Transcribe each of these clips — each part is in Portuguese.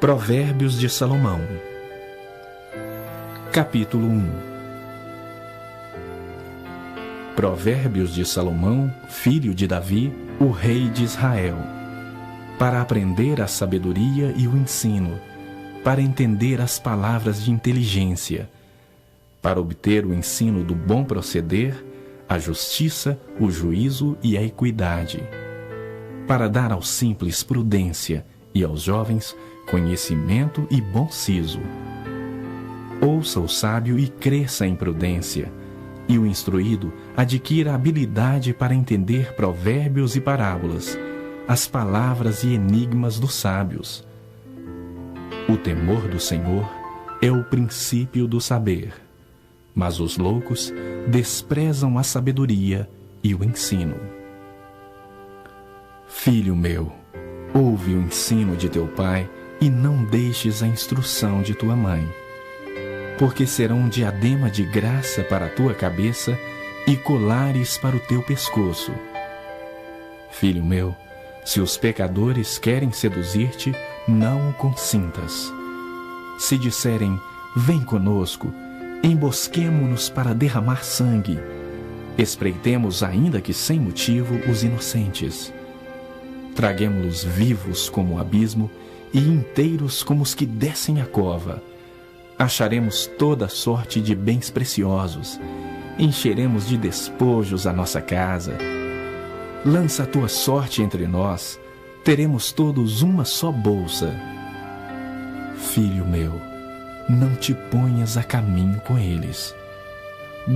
Provérbios de Salomão. Capítulo 1. Provérbios de Salomão, filho de Davi, o rei de Israel, para aprender a sabedoria e o ensino, para entender as palavras de inteligência, para obter o ensino do bom proceder, a justiça, o juízo e a equidade, para dar aos simples prudência e aos jovens conhecimento e bom siso. Ouça o sábio e cresça em prudência, e o instruído adquira habilidade para entender provérbios e parábolas, as palavras e enigmas dos sábios. O temor do Senhor é o princípio do saber, mas os loucos desprezam a sabedoria e o ensino. Filho meu, ouve o ensino de teu pai e não deixes a instrução de tua mãe, porque serão um diadema de graça para a tua cabeça e colares para o teu pescoço. Filho meu, se os pecadores querem seduzir-te, não o consintas. Se disserem, vem conosco, embosquemo-nos para derramar sangue, espreitemos ainda que sem motivo os inocentes. Traguemo-los vivos como o abismo e inteiros como os que descem a cova. Acharemos toda sorte de bens preciosos, encheremos de despojos a nossa casa. Lança a tua sorte entre nós, teremos todos uma só bolsa. Filho meu, não te ponhas a caminho com eles.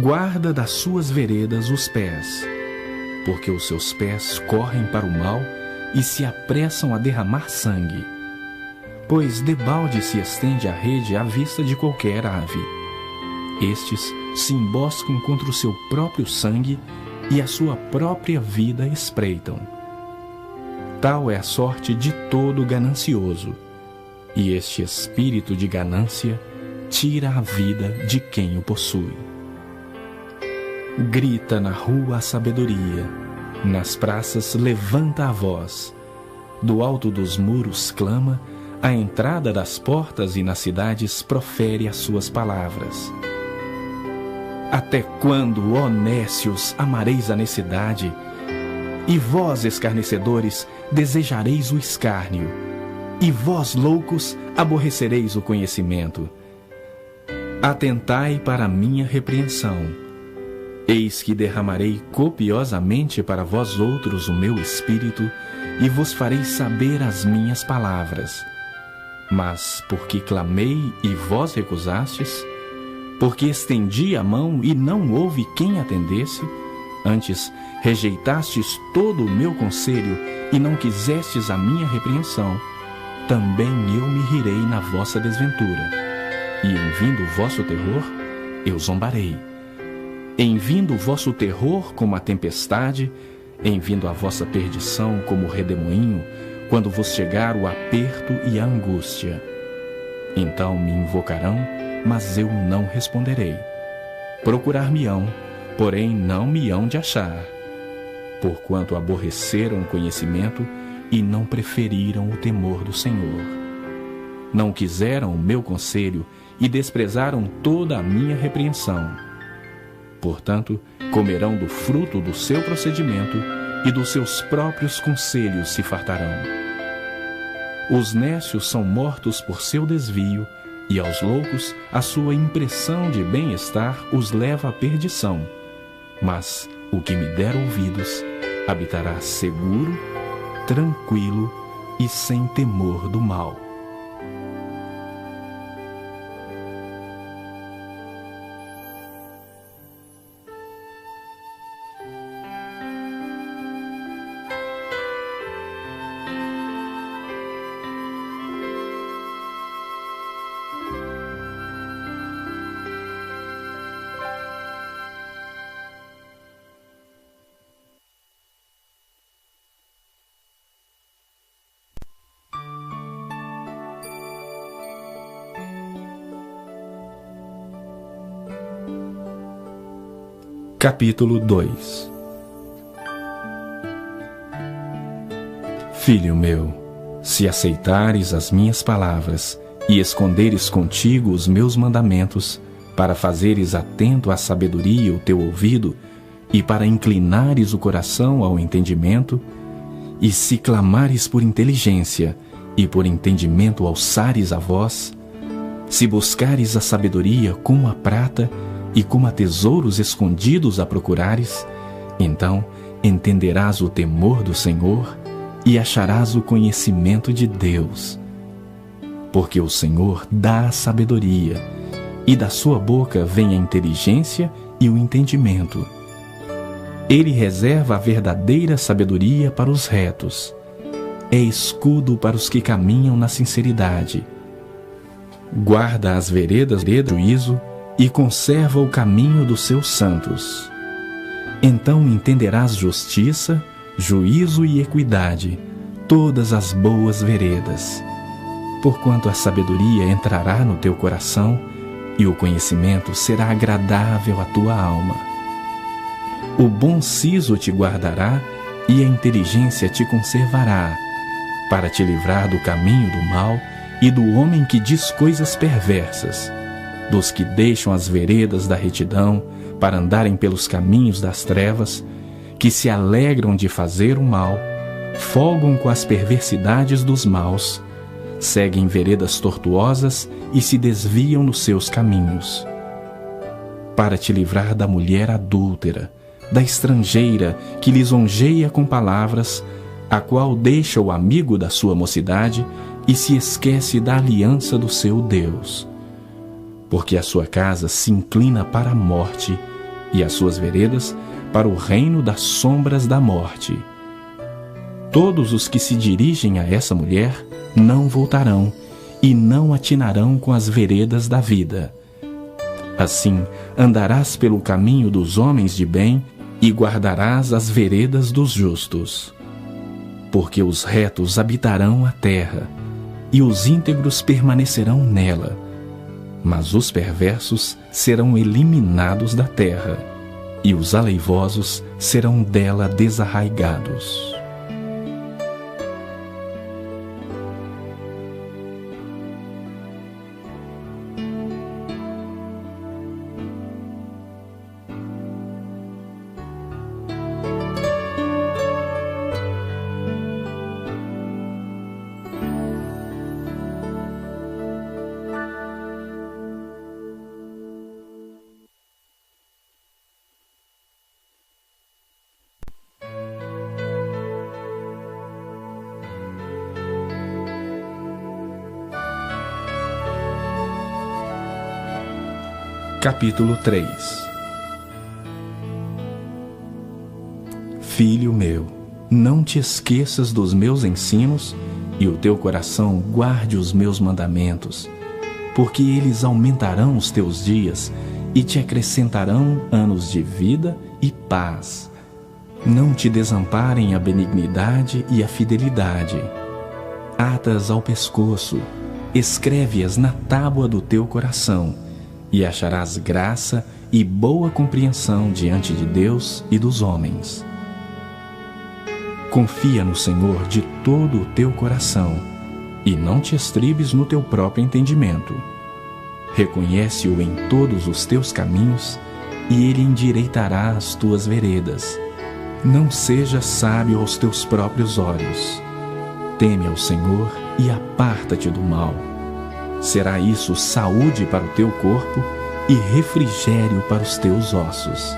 Guarda das suas veredas os pés, porque os seus pés correm para o mal e se apressam a derramar sangue. Pois debalde se estende a rede à vista de qualquer ave. Estes se emboscam contra o seu próprio sangue e a sua própria vida espreitam. Tal é a sorte de todo ganancioso, e este espírito de ganância tira a vida de quem o possui. Grita na rua a sabedoria, nas praças levanta a voz, do alto dos muros clama, à entrada das portas e nas cidades profere as suas palavras. Até quando, ó nécios, amareis a necessidade? E vós, escarnecedores, desejareis o escárnio? E vós, loucos, aborrecereis o conhecimento? Atentai para a minha repreensão. Eis que derramarei copiosamente para vós outros o meu espírito, e vos farei saber as minhas palavras. Mas porque clamei e vós recusastes, porque estendi a mão e não houve quem atendesse, antes rejeitastes todo o meu conselho e não quisestes a minha repreensão, também eu me rirei na vossa desventura. E em vindo o vosso terror, eu zombarei. Em vindo o vosso terror como a tempestade, em vindo a vossa perdição como o redemoinho, quando vos chegar o aperto e a angústia. Então me invocarão, mas eu não responderei. Procurar-me-ão, porém não me hão de achar. Porquanto aborreceram o conhecimento e não preferiram o temor do Senhor. Não quiseram o meu conselho e desprezaram toda a minha repreensão. Portanto, comerão do fruto do seu procedimento e dos seus próprios conselhos se fartarão. Os nécios são mortos por seu desvio, e aos loucos a sua impressão de bem-estar os leva à perdição. Mas o que me der ouvidos habitará seguro, tranquilo e sem temor do mal. Capítulo 2. Filho meu, Se aceitares as minhas palavras e esconderes contigo os meus mandamentos, para fazeres atento à sabedoria o teu ouvido, e para inclinares o coração ao entendimento, e se clamares por inteligência, e por entendimento alçares a voz, se buscares a sabedoria como a prata, e como a tesouros escondidos a procurares, então entenderás o temor do Senhor, e acharás o conhecimento de Deus. Porque o Senhor dá a sabedoria, e da sua boca vem a inteligência e o entendimento. Ele reserva a verdadeira sabedoria para os retos. É escudo para os que caminham na sinceridade. Guarda as veredas do juízo e conserva o caminho dos seus santos. Então entenderás justiça, juízo e equidade, todas as boas veredas. Porquanto a sabedoria entrará no teu coração, e o conhecimento será agradável à tua alma. O bom siso te guardará, e a inteligência te conservará, para te livrar do caminho do mal e do homem que diz coisas perversas, dos que deixam as veredas da retidão para andarem pelos caminhos das trevas, que se alegram de fazer o mal, folgam com as perversidades dos maus, seguem veredas tortuosas e se desviam nos seus caminhos. Para te livrar da mulher adúltera, da estrangeira que lisonjeia com palavras, a qual deixa o amigo da sua mocidade e se esquece da aliança do seu Deus. Porque a sua casa se inclina para a morte, e as suas veredas para o reino das sombras da morte. Todos os que se dirigem a essa mulher não voltarão, e não atinarão com as veredas da vida. Assim andarás pelo caminho dos homens de bem, e guardarás as veredas dos justos. Porque os retos habitarão a terra, e os íntegros permanecerão nela, mas os perversos serão eliminados da terra, e os aleivosos serão dela desarraigados. Capítulo 3. Filho meu, não te esqueças dos meus ensinos, e o teu coração guarde os meus mandamentos, porque eles aumentarão os teus dias e te acrescentarão anos de vida e paz. Não te desamparem a benignidade e a fidelidade. Ata-as ao pescoço, escreve-as na tábua do teu coração, e acharás graça e boa compreensão diante de Deus e dos homens. Confia no Senhor de todo o teu coração, e não te estribes no teu próprio entendimento. Reconhece-o em todos os teus caminhos, e ele endireitará as tuas veredas. Não sejas sábio aos teus próprios olhos. Teme ao Senhor e aparta-te do mal. Será isso saúde para o teu corpo e refrigério para os teus ossos.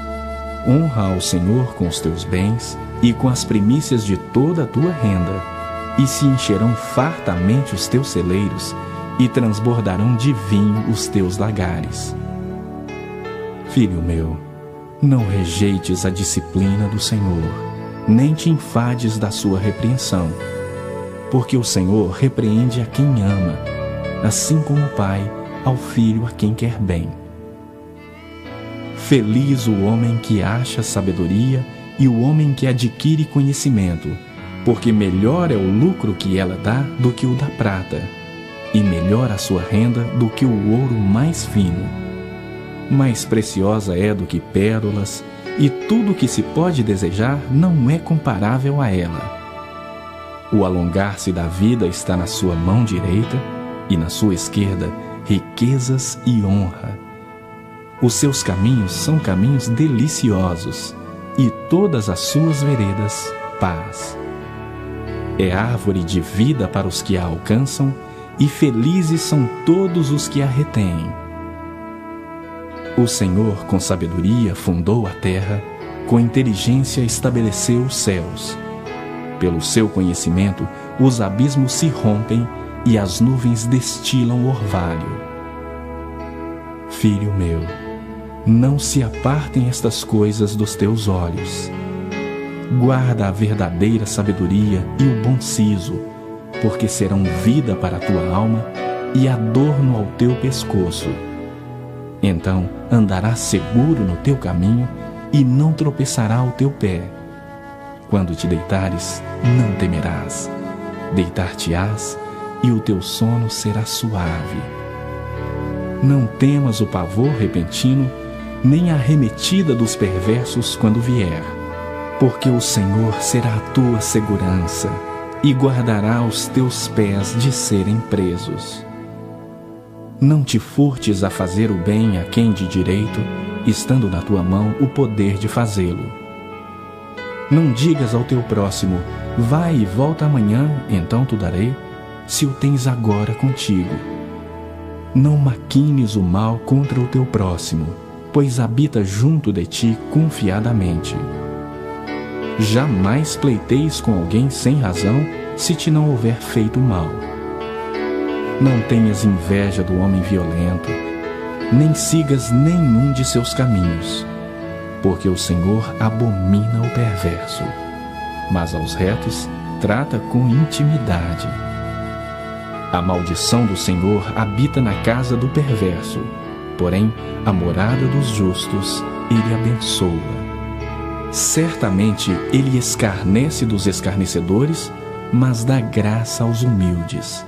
Honra ao Senhor com os teus bens e com as primícias de toda a tua renda, e se encherão fartamente os teus celeiros, e transbordarão de vinho os teus lagares. Filho meu, não rejeites a disciplina do Senhor, nem te enfades da sua repreensão, porque o Senhor repreende a quem ama, assim como o pai ao filho a quem quer bem. Feliz o homem que acha sabedoria e o homem que adquire conhecimento, porque melhor é o lucro que ela dá do que o da prata, e melhor a sua renda do que o ouro mais fino. Mais preciosa é do que pérolas, e tudo o que se pode desejar não é comparável a ela. O alongar-se da vida está na sua mão direita, e na sua esquerda riquezas e honra. Os seus caminhos são caminhos deliciosos, e todas as suas veredas, paz. É árvore de vida para os que a alcançam, e felizes são todos os que a retêm. O Senhor, com sabedoria, fundou a terra, com inteligência estabeleceu os céus. Pelo seu conhecimento, os abismos se rompem e as nuvens destilam orvalho. Filho meu, não se apartem estas coisas dos teus olhos. Guarda a verdadeira sabedoria e o bom siso, porque serão vida para a tua alma e adorno ao teu pescoço. Então andarás seguro no teu caminho e não tropeçará o teu pé. Quando te deitares, não temerás. Deitar-te-ás e o teu sono será suave. Não temas o pavor repentino, nem a arremetida dos perversos quando vier, porque o Senhor será a tua segurança e guardará os teus pés de serem presos. Não te furtes a fazer o bem a quem de direito, estando na tua mão o poder de fazê-lo. Não digas ao teu próximo, vai e volta amanhã, então te darei, se o tens agora contigo. Não maquines o mal contra o teu próximo, pois habita junto de ti confiadamente. Jamais pleiteis com alguém sem razão, se te não houver feito mal. Não tenhas inveja do homem violento, nem sigas nenhum de seus caminhos, porque o Senhor abomina o perverso, mas aos retos trata com intimidade. A maldição do Senhor habita na casa do perverso, porém a morada dos justos ele abençoa. Certamente ele escarnece dos escarnecedores, mas dá graça aos humildes.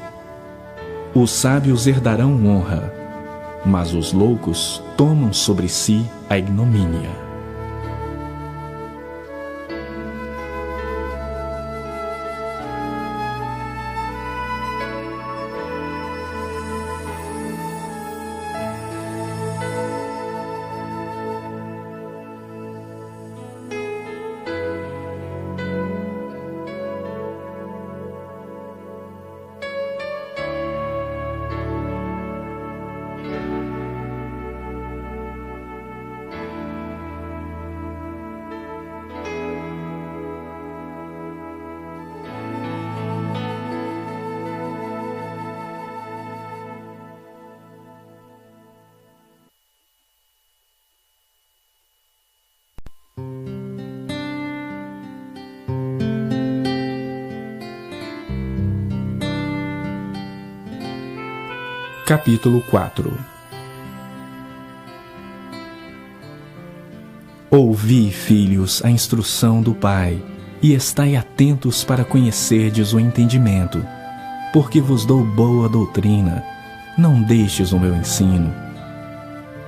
Os sábios herdarão honra, mas os loucos tomam sobre si a ignomínia. Capítulo 4. Ouvi, filhos, a instrução do Pai, e estai atentos para conhecerdes o entendimento, porque vos dou boa doutrina, não deixes o meu ensino.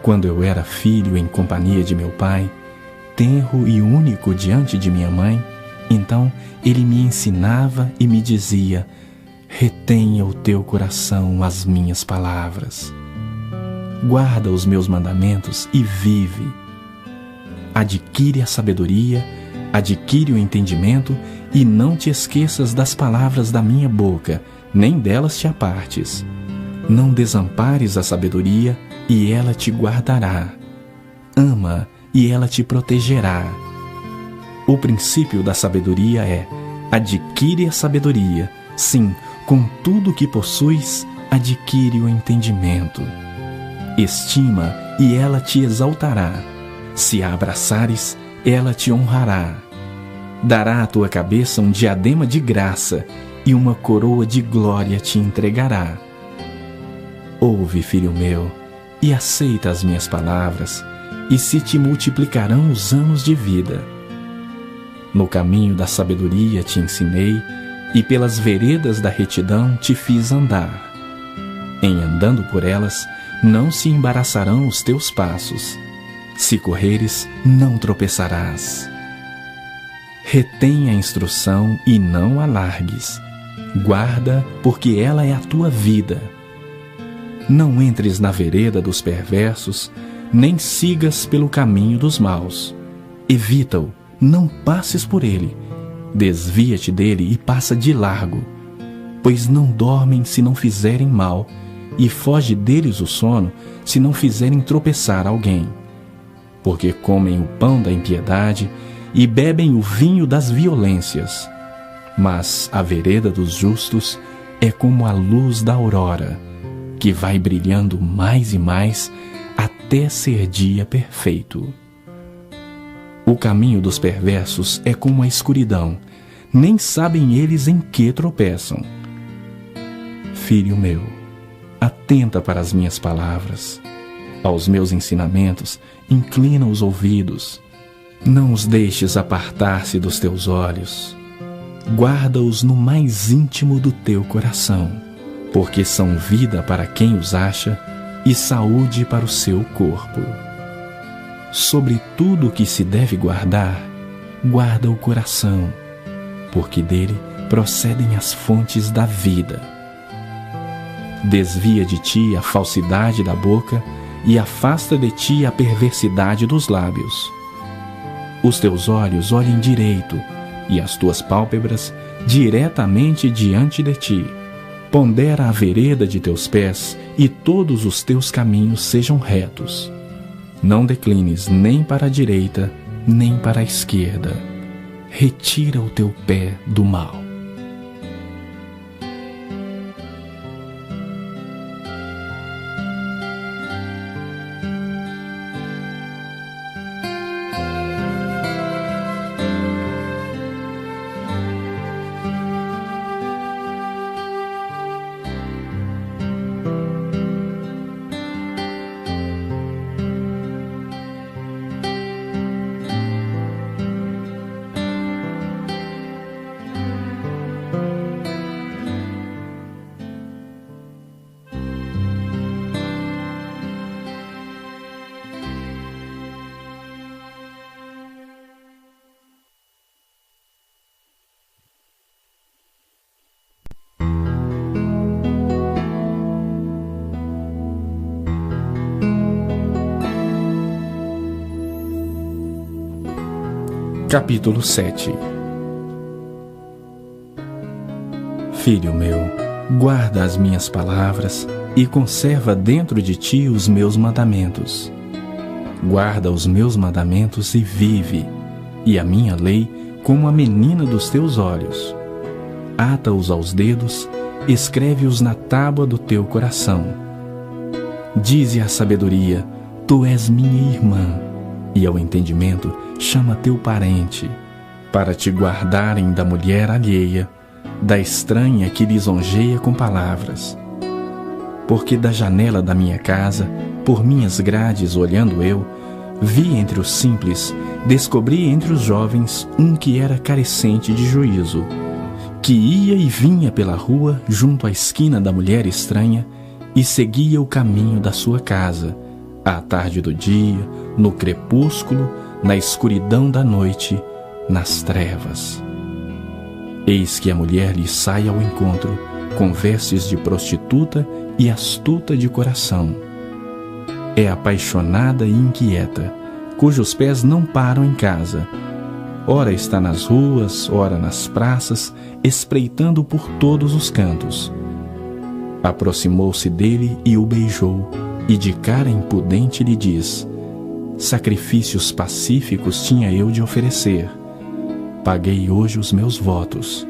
Quando eu era filho em companhia de meu pai, tenro e único diante de minha mãe, então ele me ensinava e me dizia: retenha o teu coração as minhas palavras. Guarda os meus mandamentos e vive. Adquire a sabedoria, adquire o entendimento e não te esqueças das palavras da minha boca, nem delas te apartes. Não desampares a sabedoria e ela te guardará. Ama e ela te protegerá. O princípio da sabedoria é: adquire a sabedoria, sim, com tudo o que possuis, adquire o entendimento. Estima e ela te exaltará. Se a abraçares, ela te honrará. Dará à tua cabeça um diadema de graça e uma coroa de glória te entregará. Ouve, filho meu, e aceita as minhas palavras, e se te multiplicarão os anos de vida. No caminho da sabedoria te ensinei, e pelas veredas da retidão te fiz andar. Em andando por elas, não se embaraçarão os teus passos. Se correres, não tropeçarás. Retém a instrução e não a largues. Guarda, porque ela é a tua vida. Não entres na vereda dos perversos, nem sigas pelo caminho dos maus. Evita-o, não passes por ele. Desvia-te dele e passa de largo. Pois não dormem se não fizerem mal, e foge deles o sono se não fizerem tropeçar alguém. Porque comem o pão da impiedade e bebem o vinho das violências. Mas a vereda dos justos é como a luz da aurora, que vai brilhando mais e mais até ser dia perfeito. O caminho dos perversos é como a escuridão, nem sabem eles em que tropeçam. Filho meu, atenta para as minhas palavras. Aos meus ensinamentos, inclina os ouvidos. Não os deixes apartar-se dos teus olhos. Guarda-os no mais íntimo do teu coração, porque são vida para quem os acha e saúde para o seu corpo. Sobre tudo o que se deve guardar, guarda o coração, porque dele procedem as fontes da vida. Desvia de ti a falsidade da boca e afasta de ti a perversidade dos lábios. Os teus olhos olhem direito e as tuas pálpebras diretamente diante de ti. Pondera a vereda de teus pés e todos os teus caminhos sejam retos. Não declines nem para a direita, nem para a esquerda. Retira o teu pé do mal. Capítulo 7. Filho meu, guarda as minhas palavras e conserva dentro de ti os meus mandamentos. Guarda os meus mandamentos e vive, e a minha lei como a menina dos teus olhos. Ata-os aos dedos, escreve-os na tábua do teu coração. Dize à sabedoria: tu és minha irmã, e ao entendimento chama teu parente, para te guardarem da mulher alheia, da estranha que lisonjeia com palavras. Porque da janela da minha casa, por minhas grades olhando eu, vi entre os simples, descobri entre os jovens um que era carecente de juízo, que ia e vinha pela rua junto à esquina da mulher estranha e seguia o caminho da sua casa, à tarde do dia, no crepúsculo, na escuridão da noite, nas trevas. Eis que a mulher lhe sai ao encontro, com vestes de prostituta e astuta de coração. É apaixonada e inquieta, cujos pés não param em casa. Ora está nas ruas, ora nas praças, espreitando por todos os cantos. Aproximou-se dele e o beijou, e de cara impudente lhe diz: sacrifícios pacíficos tinha eu de oferecer. Paguei hoje os meus votos.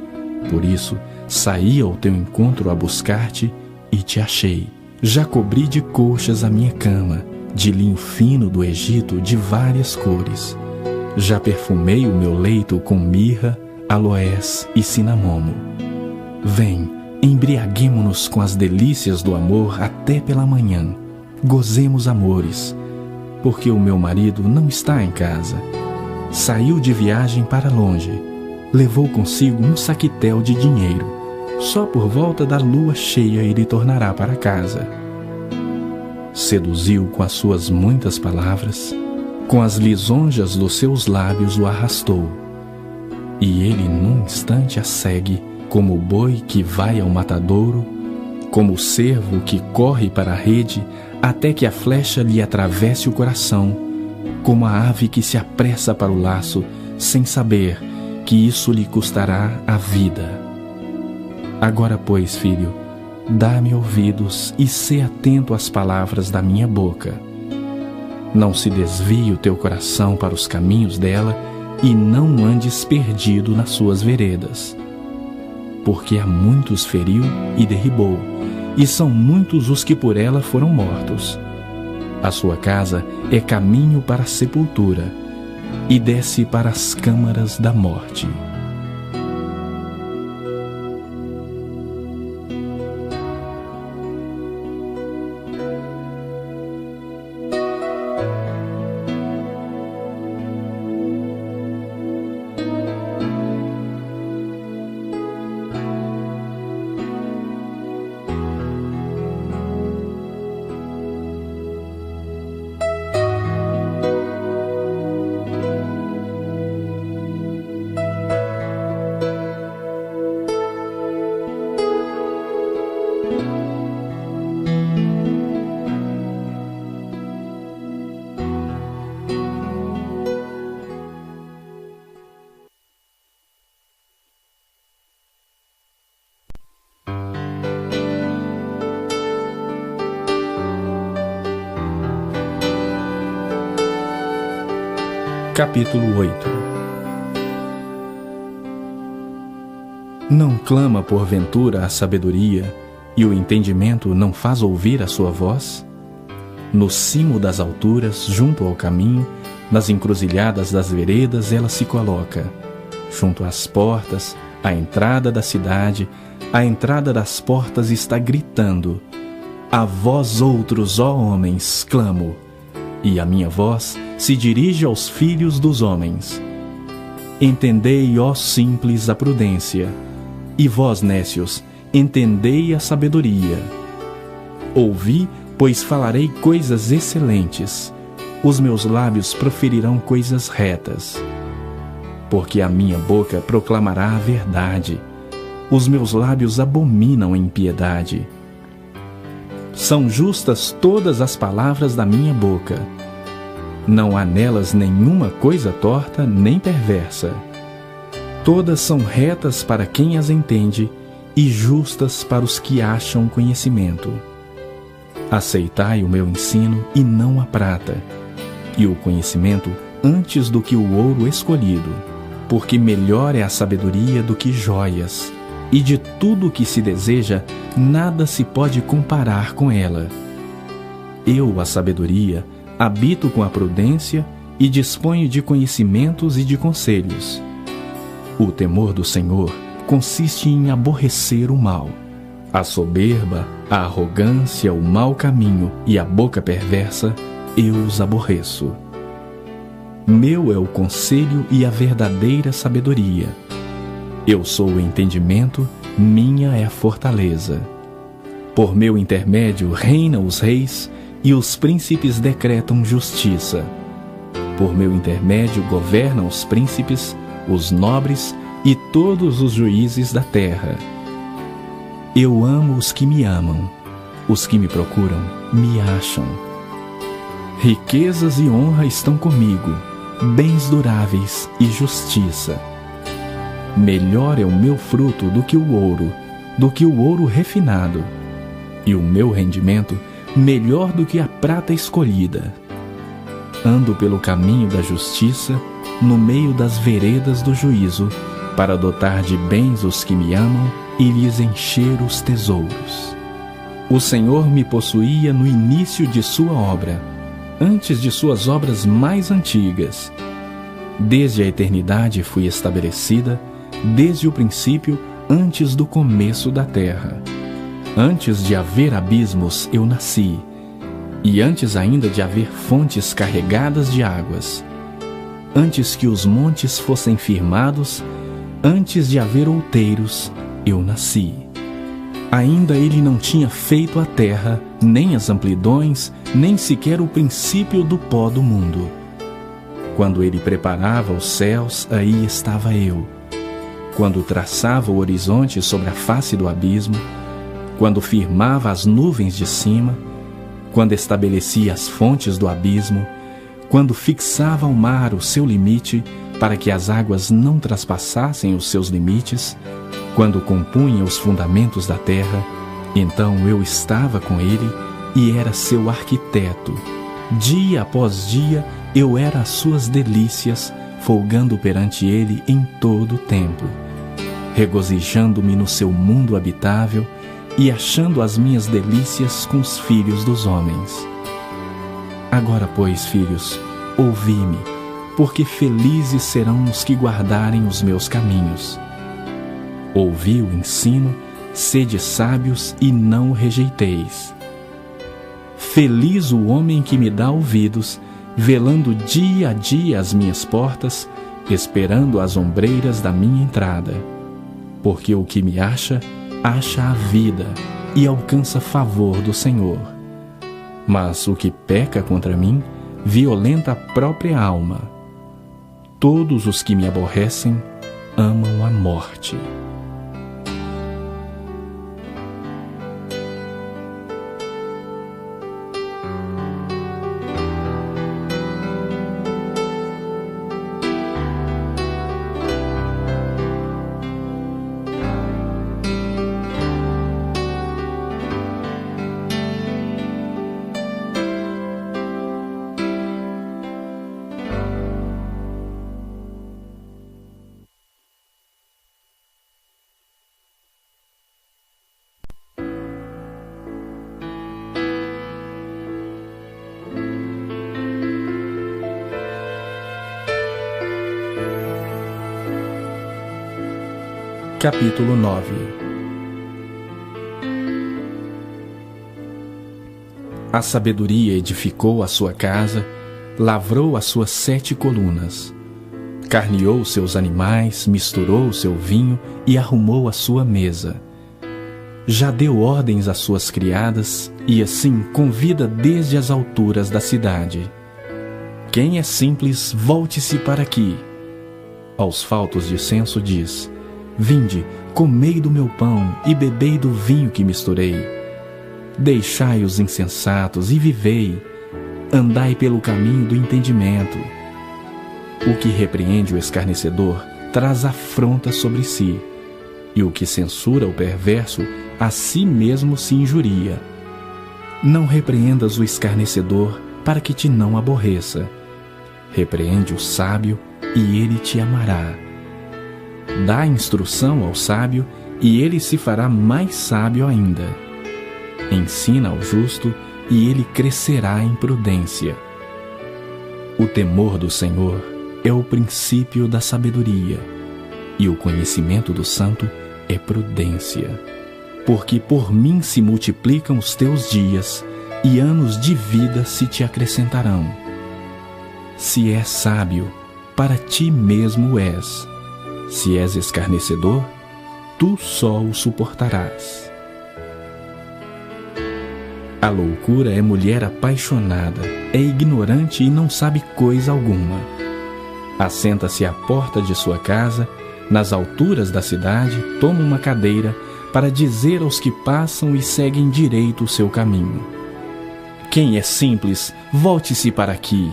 Por isso, saí ao teu encontro a buscar-te e te achei. Já cobri de colchas a minha cama, de linho fino do Egito de várias cores. Já perfumei o meu leito com mirra, aloés e cinamomo. Vem, embriaguemo-nos com as delícias do amor até pela manhã. Gozemos amores, porque o meu marido não está em casa. Saiu de viagem para longe, levou consigo um saquitel de dinheiro. Só por volta da lua cheia ele tornará para casa. Seduziu com as suas muitas palavras, com as lisonjas dos seus lábios o arrastou. e ele num instante a segue, como o boi que vai ao matadouro, como o cervo que corre para a rede, até que a flecha lhe atravesse o coração, como a ave que se apressa para o laço, sem saber que isso lhe custará a vida. Agora, pois, filho, dá-me ouvidos e sê atento às palavras da minha boca. Não se desvie o teu coração para os caminhos dela e não andes perdido nas suas veredas. Porque a muitos feriu e derribou, e são muitos os que por ela foram mortos. A sua casa é caminho para a sepultura, e desce para as câmaras da morte. Capítulo 8. Não clama porventura a sabedoria, e o entendimento não faz ouvir a sua voz? No cimo das alturas, junto ao caminho, nas encruzilhadas das veredas ela se coloca, junto às portas, à entrada da cidade, à entrada das portas está gritando: a vós outros, ó homens, clamo, e a minha voz se dirige aos filhos dos homens. Entendei, ó simples, a prudência, e vós, nécios, entendei a sabedoria. Ouvi, pois falarei coisas excelentes, os meus lábios proferirão coisas retas. Porque a minha boca proclamará a verdade, os meus lábios abominam a impiedade. São justas todas as palavras da minha boca. Não há nelas nenhuma coisa torta nem perversa. Todas são retas para quem as entende e justas para os que acham conhecimento. Aceitai o meu ensino e não a prata, e o conhecimento antes do que o ouro escolhido, porque melhor é a sabedoria do que joias, e de tudo o que se deseja, nada se pode comparar com ela. Eu, a sabedoria, habito com a prudência e disponho de conhecimentos e de conselhos. O temor do Senhor consiste em aborrecer o mal. A soberba, a arrogância, o mau caminho e a boca perversa, eu os aborreço. Meu é o conselho e a verdadeira sabedoria. Eu sou o entendimento, minha é a fortaleza. Por meu intermédio reinam os reis, e os príncipes decretam justiça. Por meu intermédio governam os príncipes, os nobres e todos os juízes da terra. Eu amo os que me amam, os que me procuram me acham. Riquezas e honra estão comigo, bens duráveis e justiça. Melhor é o meu fruto do que o ouro refinado, e o meu rendimento melhor do que a prata escolhida. Ando pelo caminho da justiça, no meio das veredas do juízo, para dotar de bens os que me amam e lhes encher os tesouros. O Senhor me possuía no início de sua obra, antes de suas obras mais antigas. Desde a eternidade fui estabelecida, desde o princípio, antes do começo da terra. Antes de haver abismos, eu nasci, e antes ainda de haver fontes carregadas de águas. Antes que os montes fossem firmados, antes de haver outeiros, eu nasci. Ainda ele não tinha feito a terra, nem as amplidões, nem sequer o princípio do pó do mundo. Quando ele preparava os céus, aí estava eu, quando traçava o horizonte sobre a face do abismo, quando firmava as nuvens de cima, quando estabelecia as fontes do abismo, quando fixava ao mar o seu limite para que as águas não traspassassem os seus limites, quando compunha os fundamentos da terra, então eu estava com ele e era seu arquiteto. Dia após dia eu era as suas delícias, folgando perante ele em todo o tempo, regozijando-me no seu mundo habitável e achando as minhas delícias com os filhos dos homens. Agora, pois, filhos, ouvi-me, porque felizes serão os que guardarem os meus caminhos. Ouvi o ensino, sede sábios e não o rejeiteis. Feliz o homem que me dá ouvidos, velando dia a dia as minhas portas, esperando as ombreiras da minha entrada. Porque o que me acha, acha a vida e alcança favor do Senhor. Mas o que peca contra mim, violenta a própria alma. Todos os que me aborrecem amam a morte. Capítulo 9. A sabedoria edificou a sua casa, lavrou as suas 7 colunas, carneou seus animais, misturou o seu vinho e arrumou a sua mesa. Já deu ordens às suas criadas e assim convida desde as alturas da cidade. Quem é simples, volte-se para aqui. Aos faltos de senso diz: vinde, comei do meu pão e bebei do vinho que misturei. Deixai os insensatos e vivei, andai pelo caminho do entendimento. O que repreende o escarnecedor traz afronta sobre si, e o que censura o perverso a si mesmo se injuria. Não repreendas o escarnecedor para que te não aborreça. Repreende o sábio e ele te amará. Dá instrução ao sábio, e ele se fará mais sábio ainda. Ensina ao justo, e ele crescerá em prudência. O temor do Senhor é o princípio da sabedoria, e o conhecimento do santo é prudência. Porque por mim se multiplicam os teus dias, e anos de vida se te acrescentarão. Se és sábio, para ti mesmo és. Se és escarnecedor, tu só o suportarás. A loucura é mulher apaixonada, é ignorante e não sabe coisa alguma. Assenta-se à porta de sua casa, nas alturas da cidade, toma uma cadeira para dizer aos que passam e seguem direito o seu caminho: quem é simples, volte-se para aqui.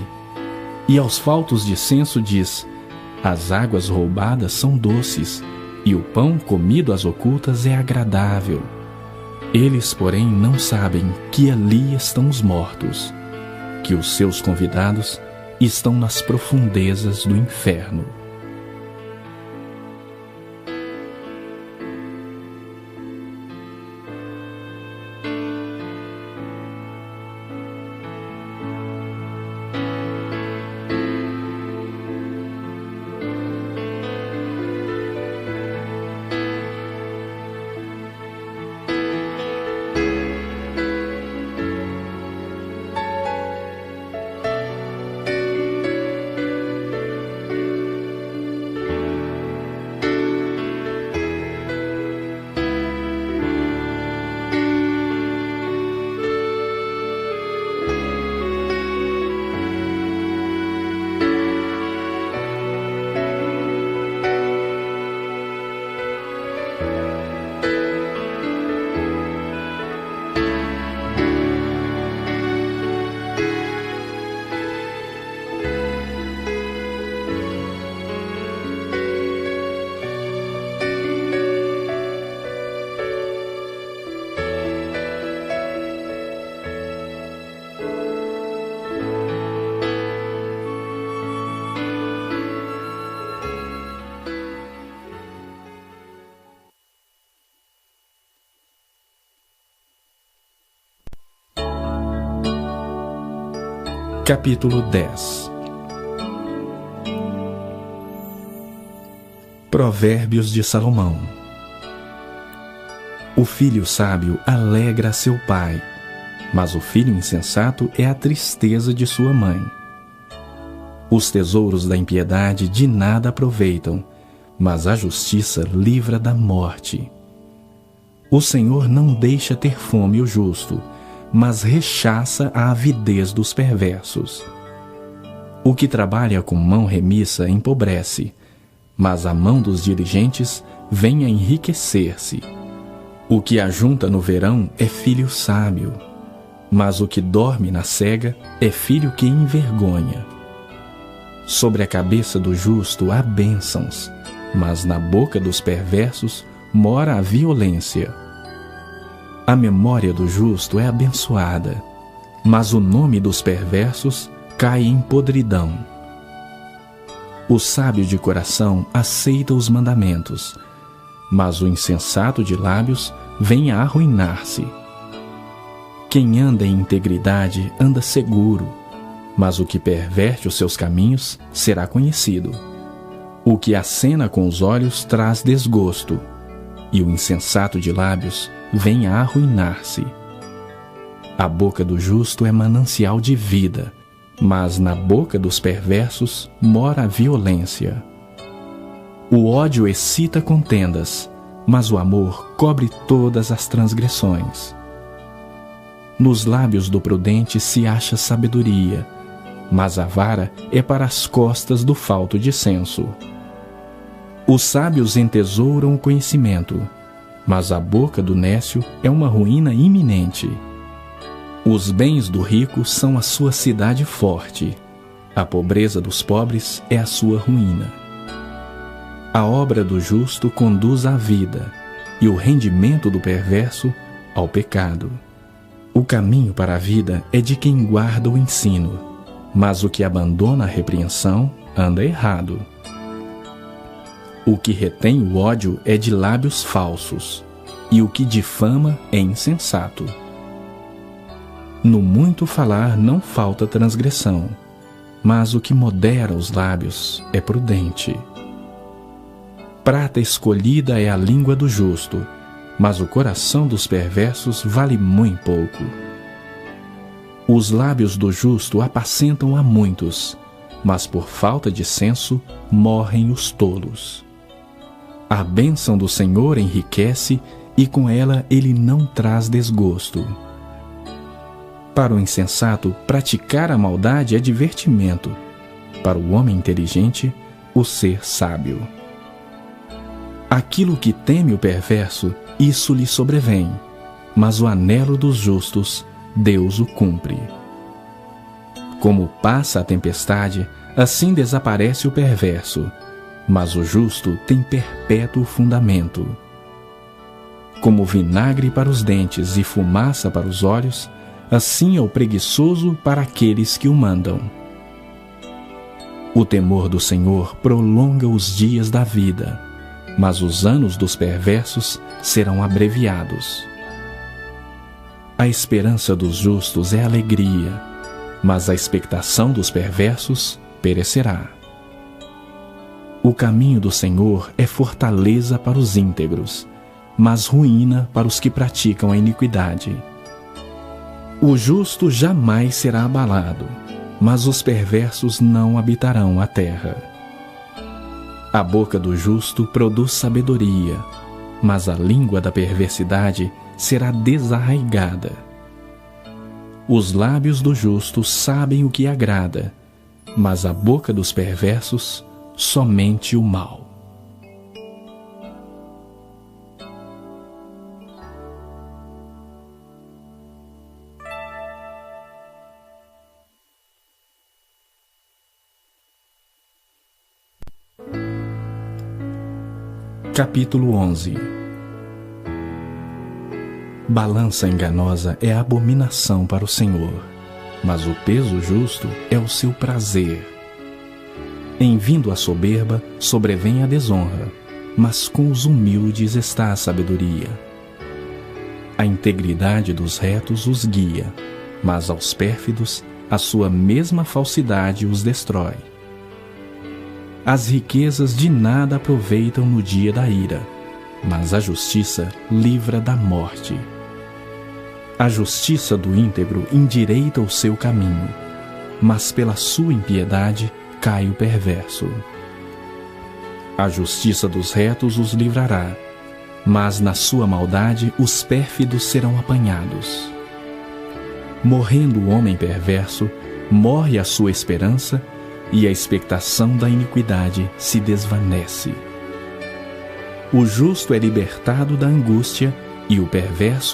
E aos faltos de senso diz: as águas roubadas são doces, e o pão comido às ocultas é agradável. Eles, porém, não sabem que ali estão os mortos, que os seus convidados estão nas profundezas do inferno. Capítulo 10. Provérbios de Salomão. O filho sábio alegra seu pai, mas o filho insensato é a tristeza de sua mãe. Os tesouros da impiedade de nada aproveitam, mas a justiça livra da morte. O Senhor não deixa ter fome o justo, mas rechaça a avidez dos perversos. O que trabalha com mão remissa empobrece, mas a mão dos diligentes vem a enriquecer-se. O que ajunta no verão é filho sábio, mas o que dorme na cega é filho que envergonha. Sobre a cabeça do justo há bênçãos, mas na boca dos perversos mora a violência. A memória do justo é abençoada, mas o nome dos perversos cai em podridão. O sábio de coração aceita os mandamentos, mas o insensato de lábios vem a arruinar-se. Quem anda em integridade anda seguro, mas o que perverte os seus caminhos será conhecido. O que acena com os olhos traz desgosto, e o insensato de lábios vem a arruinar-se. A boca do justo é manancial de vida, mas na boca dos perversos mora a violência. O ódio excita contendas, mas o amor cobre todas as transgressões. Nos lábios do prudente se acha sabedoria, mas a vara é para as costas do falto de senso. Os sábios entesouram o conhecimento, mas a boca do nécio é uma ruína iminente. Os bens do rico são a sua cidade forte, a pobreza dos pobres é a sua ruína. A obra do justo conduz à vida, e o rendimento do perverso ao pecado. O caminho para a vida é de quem guarda o ensino, mas o que abandona a repreensão anda errado. O que retém o ódio é de lábios falsos, e o que difama é insensato. No muito falar não falta transgressão, mas o que modera os lábios é prudente. Prata escolhida é a língua do justo, mas o coração dos perversos vale muito pouco. Os lábios do justo apacentam a muitos, mas por falta de senso morrem os tolos. A bênção do Senhor enriquece, e com ela ele não traz desgosto. Para o insensato, praticar a maldade é divertimento. Para o homem inteligente, o ser sábio. Aquilo que teme o perverso, isso lhe sobrevém, mas o anelo dos justos, Deus o cumpre. Como passa a tempestade, assim desaparece o perverso, mas o justo tem perpétuo fundamento. Como vinagre para os dentes e fumaça para os olhos, assim é o preguiçoso para aqueles que o mandam. O temor do Senhor prolonga os dias da vida, mas os anos dos perversos serão abreviados. A esperança dos justos é alegria, mas a expectação dos perversos perecerá. O caminho do Senhor é fortaleza para os íntegros, mas ruína para os que praticam a iniquidade. O justo jamais será abalado, mas os perversos não habitarão a terra. A boca do justo produz sabedoria, mas a língua da perversidade será desarraigada. Os lábios do justo sabem o que agrada, mas a boca dos perversos somente o mal. Capítulo 11. Balança enganosa é abominação para o Senhor, mas o peso justo é o seu prazer. Em vindo a soberba, sobrevém a desonra, mas com os humildes está a sabedoria. A integridade dos retos os guia, mas aos pérfidos a sua mesma falsidade os destrói. As riquezas de nada aproveitam no dia da ira, mas a justiça livra da morte. A justiça do íntegro endireita o seu caminho, mas pela sua impiedade cai o perverso. A justiça dos retos os livrará, mas na sua maldade os pérfidos serão apanhados. Morrendo o homem perverso, morre a sua esperança, e a expectação da iniquidade se desvanece. O justo é libertado da angústia, e o perverso